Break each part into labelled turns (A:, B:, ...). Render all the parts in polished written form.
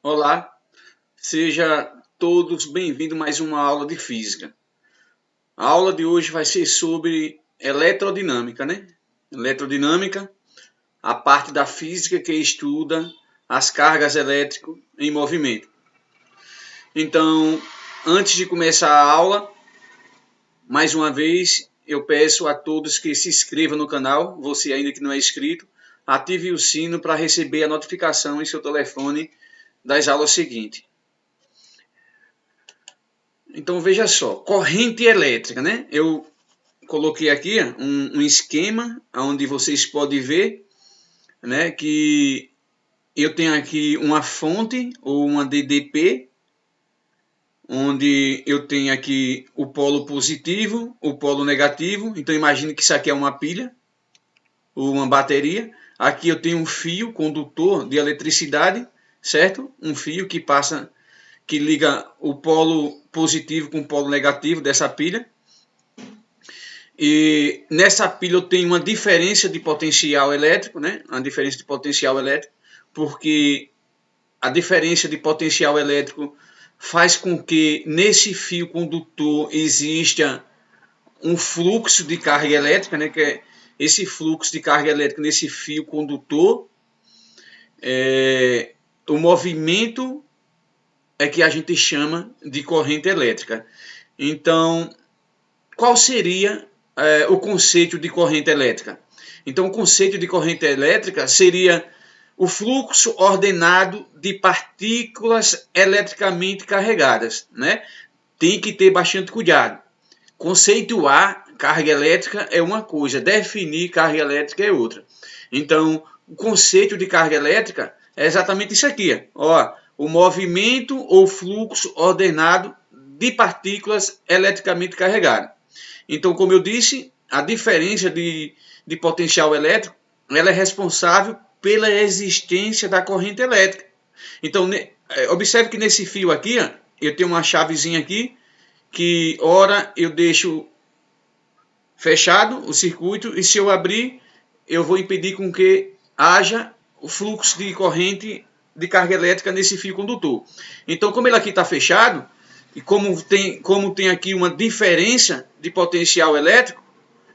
A: Olá, seja todos bem-vindos a mais uma aula de física. A aula de hoje vai ser sobre eletrodinâmica, né? Eletrodinâmica, a parte da física que estuda as cargas elétricas em movimento. Então, antes de começar a aula, mais uma vez, eu peço a todos que se inscrevam no canal, você ainda que não é inscrito, ative o sino para receber a notificação em seu telefone das aulas seguintes. Então veja só, corrente elétrica, né? Eu coloquei aqui um esquema onde vocês podem ver, né, que eu tenho aqui uma fonte ou uma DDP, onde eu tenho aqui o polo positivo, o polo negativo. Então imagine que isso aqui é uma pilha ou uma bateria. Aqui eu tenho um fio condutor de eletricidade, certo? Um fio que liga o polo positivo com o polo negativo dessa pilha. E nessa pilha eu tenho uma diferença de potencial elétrico, né? Uma diferença de potencial elétrico, porque a diferença de potencial elétrico faz com que nesse fio condutor exista um fluxo de carga elétrica, né? Que é esse fluxo de carga elétrica nesse fio condutor. O movimento é que a gente chama de corrente elétrica. Então, qual seria o conceito de corrente elétrica? Então, o conceito de corrente elétrica seria o fluxo ordenado de partículas eletricamente carregadas, né? Tem que ter bastante cuidado. Conceituar carga elétrica é uma coisa, definir carga elétrica é outra. Então, o conceito de carga elétrica é exatamente isso aqui, ó, o movimento ou fluxo ordenado de partículas eletricamente carregadas. Então, como eu disse, a diferença de potencial elétrico ela é responsável pela existência da corrente elétrica. Então, observe que nesse fio aqui, ó, eu tenho uma chavezinha aqui, que ora eu deixo fechado o circuito, e se eu abrir, eu vou impedir com que haja o fluxo de corrente de carga elétrica nesse fio condutor. Então, como ele aqui está fechado, e como tem aqui uma diferença de potencial elétrico,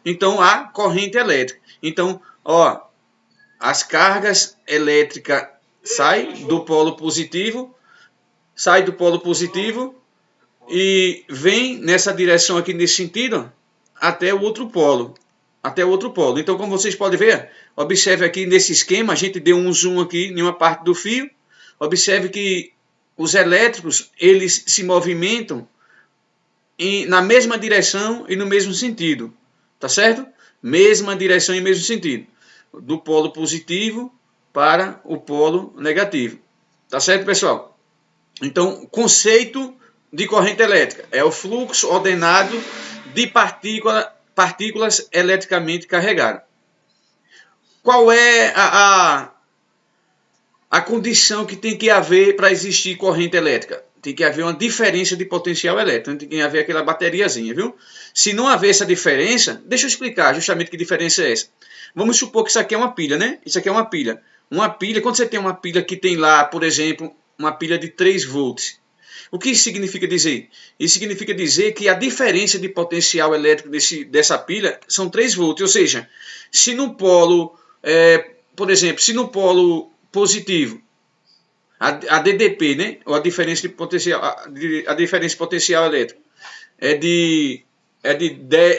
A: então há corrente elétrica. Então, ó, as cargas elétricas saem do polo positivo, e vem nessa direção aqui, nesse sentido, até o outro polo. Então, como vocês podem ver, observe aqui nesse esquema, a gente deu um zoom aqui em uma parte do fio. Observe que os elétrons, eles se movimentam na mesma direção e no mesmo sentido. Tá certo? Mesma direção e mesmo sentido. Do polo positivo para o polo negativo. Tá certo, pessoal? Então, conceito de corrente elétrica é o fluxo ordenado de partículas eletricamente carregadas. Qual é a condição que tem que haver para existir corrente elétrica? Tem que haver uma diferença de potencial elétrico, tem que haver aquela bateriazinha, viu? Se não haver essa diferença, deixa eu explicar justamente que diferença é essa. Vamos supor que isso aqui é uma pilha, né? Isso aqui é uma pilha. Uma pilha, quando você tem uma pilha que tem lá, por exemplo, uma pilha de 3 volts, o que isso significa dizer? Isso significa dizer que a diferença de potencial elétrico dessa pilha são 3 volts, ou seja, se no polo, por exemplo, se no polo positivo, a DDP, né, ou a diferença de potencial elétrico é de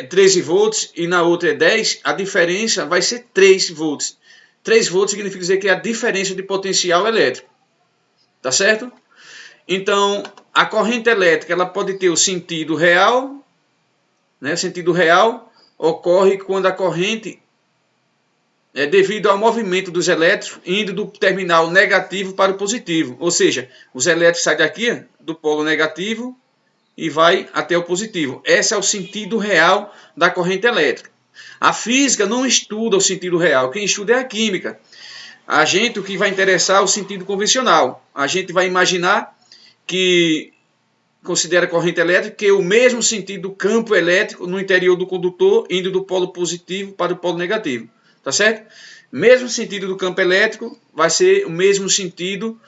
A: 13 volts e na outra é 10, a diferença vai ser 3 volts. 3 volts significa dizer que é a diferença de potencial elétrico. Tá certo? Então, a corrente elétrica ela pode ter o sentido real, né? O sentido real ocorre quando a corrente é devido ao movimento dos elétrons indo do terminal negativo para o positivo. Ou seja, os elétrons saem daqui do polo negativo e vai até o positivo. Esse é o sentido real da corrente elétrica. A física não estuda o sentido real, quem estuda é a química. A gente, o que vai interessar é o sentido convencional. A gente vai imaginar que considera corrente elétrica que é o mesmo sentido do campo elétrico no interior do condutor, indo do polo positivo para o polo negativo. Tá certo? Mesmo sentido do campo elétrico vai ser o mesmo sentido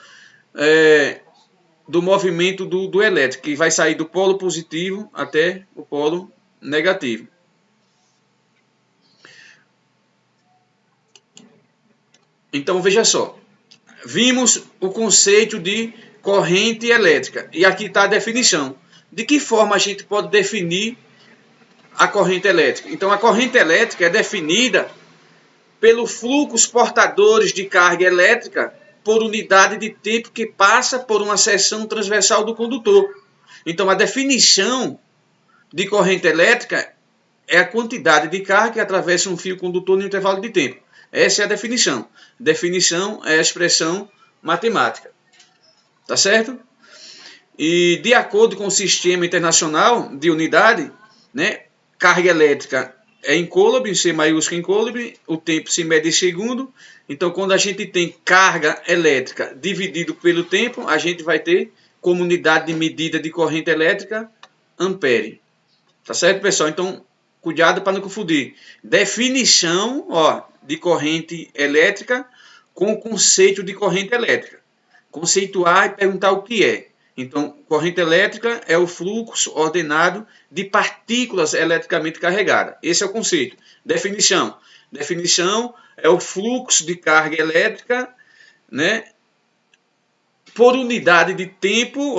A: do movimento do elétron, que vai sair do polo positivo até o polo negativo. Então veja só, vimos o conceito de corrente elétrica e aqui está a definição. De que forma a gente pode definir a corrente elétrica? Então a corrente elétrica é definida pelos fluxos portadores de carga elétrica por unidade de tempo que passa por uma seção transversal do condutor. Então a definição de corrente elétrica é a quantidade de carga que atravessa um fio condutor no intervalo de tempo. Essa é a definição. Definição é a expressão matemática. Tá certo? E de acordo com o sistema internacional de unidade, né, carga elétrica é incôlume, C maiúsculo incôlume, o tempo se mede em segundo. Então, quando a gente tem carga elétrica dividido pelo tempo, a gente vai ter como unidade de medida de corrente elétrica ampere. Tá certo, pessoal? Então, cuidado para não confundir. Definição, de corrente elétrica com o conceito de corrente elétrica. Conceituar e perguntar o que é. Então, corrente elétrica é o fluxo ordenado de partículas eletricamente carregadas. Esse é o conceito. Definição. Definição é o fluxo de carga elétrica, né, por unidade de tempo,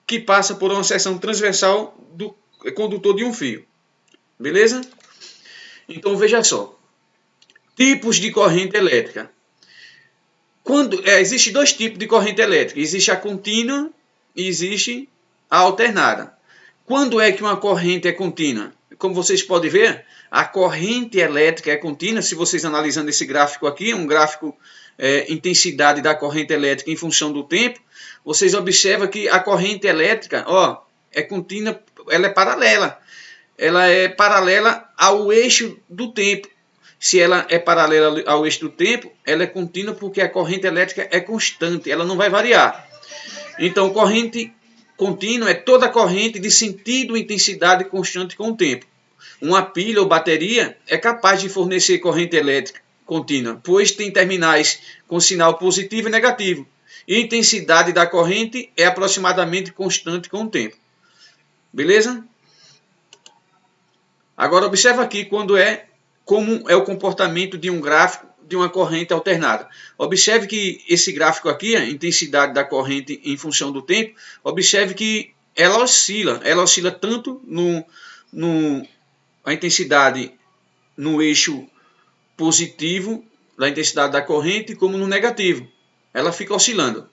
A: que passa por uma seção transversal do condutor de um fio. Beleza? Então, veja só. Tipos de corrente elétrica. Existe dois tipos de corrente elétrica. Existe a contínua e existe a alternada. Quando é que uma corrente é contínua? Como vocês podem ver, a corrente elétrica é contínua. Se vocês analisando esse gráfico aqui, um gráfico intensidade da corrente elétrica em função do tempo, vocês observam que a corrente elétrica é contínua, ela é paralela. Ela é paralela ao eixo do tempo. Se ela é paralela ao eixo do tempo, ela é contínua porque a corrente elétrica é constante, ela não vai variar. Então, corrente contínua é toda corrente de sentido e intensidade constante com o tempo. Uma pilha ou bateria é capaz de fornecer corrente elétrica contínua, pois tem terminais com sinal positivo e negativo. E a intensidade da corrente é aproximadamente constante com o tempo. Beleza? Agora, observa aqui como é o comportamento de um gráfico de uma corrente alternada. Observe que esse gráfico aqui, a intensidade da corrente em função do tempo, observe que ela oscila tanto a intensidade no eixo positivo da intensidade da corrente como no negativo. Ela fica oscilando.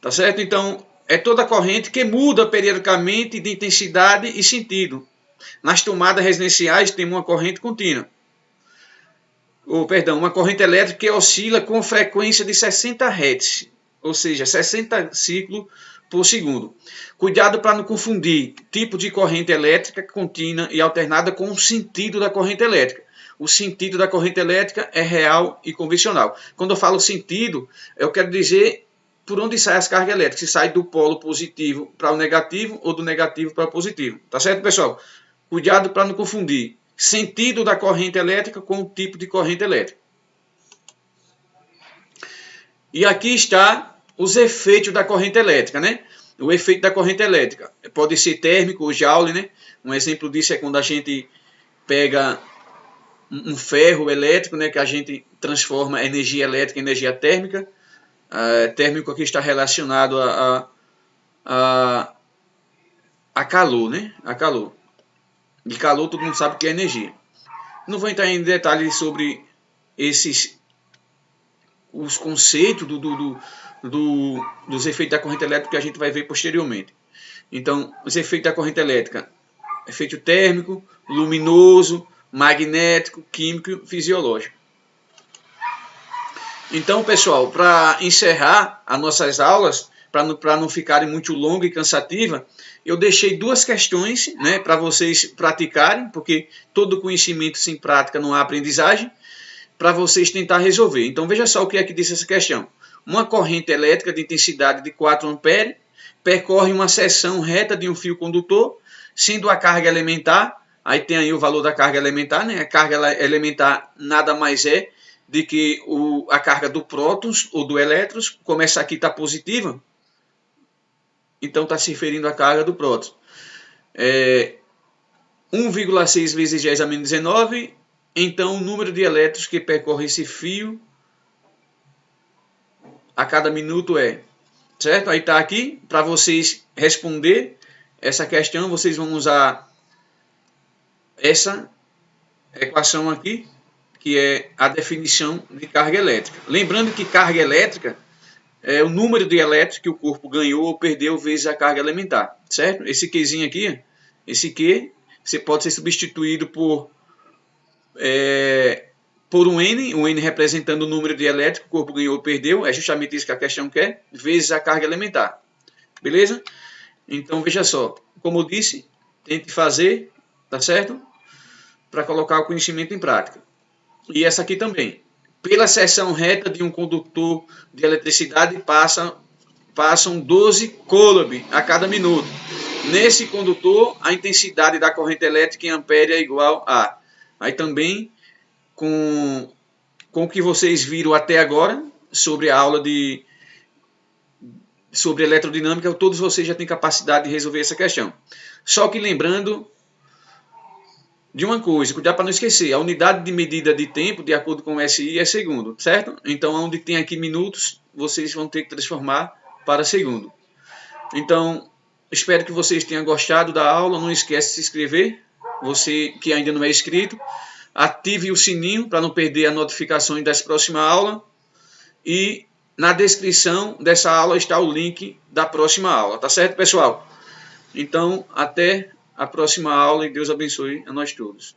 A: Tá certo? Então, é toda corrente que muda periodicamente de intensidade e sentido. Nas tomadas residenciais tem uma corrente contínua. Uma corrente elétrica que oscila com frequência de 60 Hz, ou seja, 60 ciclos por segundo. Cuidado para não confundir tipo de corrente elétrica contínua e alternada com o sentido da corrente elétrica. O sentido da corrente elétrica é real e convencional. Quando eu falo sentido, eu quero dizer por onde sai as cargas elétricas, se sai do polo positivo para o negativo ou do negativo para o positivo. Tá certo, pessoal? Cuidado para não confundir sentido da corrente elétrica com o tipo de corrente elétrica. E aqui está os efeitos da corrente elétrica, né? O efeito da corrente elétrica pode ser térmico ou Joule, né? Um exemplo disso é quando a gente pega um ferro elétrico, né, que a gente transforma energia elétrica em energia térmica. Térmico aqui está relacionado a calor, né? A calor. De calor todo mundo sabe que é energia. Não vou entrar em detalhes sobre os conceitos dos efeitos da corrente elétrica que a gente vai ver posteriormente. Então, os efeitos da corrente elétrica: efeito térmico, luminoso, magnético, químico, fisiológico. Então, pessoal, para encerrar as nossas aulas, para não ficarem muito longas e cansativas, eu deixei duas questões, né, para vocês praticarem, porque todo conhecimento sem prática não há aprendizagem, para vocês tentar resolver. Então, veja só o que é que diz essa questão. Uma corrente elétrica de intensidade de 4 amperes percorre uma seção reta de um fio condutor, sendo a carga elementar, aí tem aí o valor da carga elementar, né? A carga elementar nada mais é de que a carga do prótons ou do elétrons, como essa aqui está positiva, então está se referindo à carga do próton. 1,6 vezes 10 a menos 19, então o número de elétrons que percorre esse fio a cada minuto certo? Aí está aqui, para vocês responder essa questão, vocês vão usar essa equação aqui, que é a definição de carga elétrica. Lembrando que carga elétrica é o número de elétrons que o corpo ganhou ou perdeu vezes a carga elementar, certo? Esse Qzinho aqui, esse Q, você pode ser substituído por um N representando o número de elétrons que o corpo ganhou ou perdeu, é justamente isso que a questão quer, vezes a carga elementar. Beleza? Então, veja só, como eu disse, tente fazer, tá certo? Para colocar o conhecimento em prática. E essa aqui também. Pela seção reta de um condutor de eletricidade passam 12 coulomb a cada minuto. Nesse condutor, a intensidade da corrente elétrica em ampere é igual a... Aí também, com o que vocês viram até agora, sobre a aula sobre eletrodinâmica, todos vocês já têm capacidade de resolver essa questão. Só que lembrando de uma coisa, cuidado para não esquecer, a unidade de medida de tempo, de acordo com o SI, é segundo, certo? Então, onde tem aqui minutos, vocês vão ter que transformar para segundo. Então, espero que vocês tenham gostado da aula, não esquece de se inscrever, você que ainda não é inscrito, ative o sininho para não perder as notificações das próximas aulas, e na descrição dessa aula está o link da próxima aula, tá certo, pessoal? Então, até a próxima aula e Deus abençoe a nós todos.